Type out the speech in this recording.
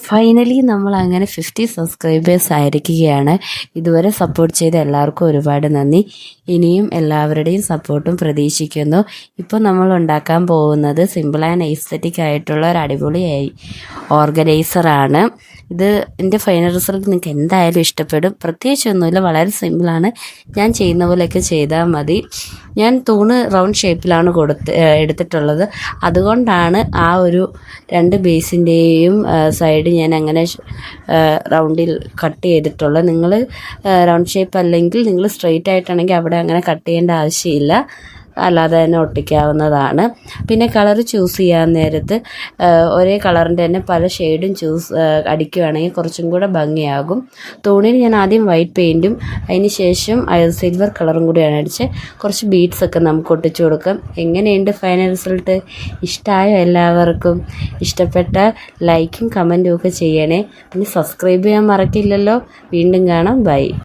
Finally നമ്മൾ അങ്ങനെ 50 subscribers ആയിരിക്കുകയാണ്. ഇതുവരെ സപ്പോർട്ട് ചെയ്ത എല്ലാവർക്കും ഒരുപാട് നന്ദി. ഇനിയും എല്ലാവരുടെയും സപ്പോർട്ടും പ്രതീക്ഷിക്കുന്നു. ഇപ്പോൾ നമ്മൾ ഉണ്ടാക്കാൻ പോകുന്നത് സിമ്പിൾ ആൻഡ് എസ്തെറ്റിക് ആയിട്ടുള്ള ഒരു അടിപൊളി ഓർഗനൈസറാണ്. ഇത് എൻ്റെ ഫൈനൽ റിസൾട്ട് നിങ്ങൾക്ക് എന്തായാലും ഇഷ്ടപ്പെടും. പ്രത്യേകിച്ചൊന്നുമില്ല, വളരെ സിമ്പിളാണ്. ഞാൻ ചെയ്യുന്ന പോലെയൊക്കെ ചെയ്താൽ മതി. ഞാൻ തൂണ് റൗണ്ട് ഷേപ്പിലാണ് എടുത്തിട്ടുള്ളത്. അതുകൊണ്ടാണ് ആ ഒരു 2 ബേസിൻ്റെയും സൈഡ് ഞാൻ അങ്ങനെ റൗണ്ടിൽ കട്ട് ചെയ്തിട്ടുള്ളത്. നിങ്ങൾ റൗണ്ട് ഷേപ്പ് അല്ലെങ്കിൽ നിങ്ങൾ സ്ട്രെയിറ്റ് ആയിട്ടാണെങ്കിൽ അവിടെ അങ്ങനെ കട്ട് ചെയ്യേണ്ട ആവശ്യമില്ല, അല്ലാതെ തന്നെ ഒട്ടിക്കാവുന്നതാണ്. പിന്നെ കളർ ചൂസ് ചെയ്യാൻ നേരത്ത് ഒരേ കളറിൻ്റെ തന്നെ പല ഷെയ്ഡും അടിക്കുകയാണെങ്കിൽ കുറച്ചും കൂടെ ഭംഗിയാകും. തൂണിൽ ഞാൻ ആദ്യം വൈറ്റ് പെയിൻറ്റും അതിന് ശേഷം സിൽവർ കളറും കൂടിയാണ് അടിച്ച് കുറച്ച് ബീഡ്സൊക്കെ നമുക്ക് ഒട്ടിച്ചു കൊടുക്കാം. എങ്ങനെയുണ്ട് ഫൈനൽ റിസൾട്ട്? ഇഷ്ടമായോ എല്ലാവർക്കും? ഇഷ്ടപ്പെട്ട ലൈക്കും കമൻറ്റും ഒക്കെ ചെയ്യണേ. പിന്നെ സബ്സ്ക്രൈബ് ചെയ്യാൻ മറക്കില്ലല്ലോ. വീണ്ടും കാണാം. ബൈ.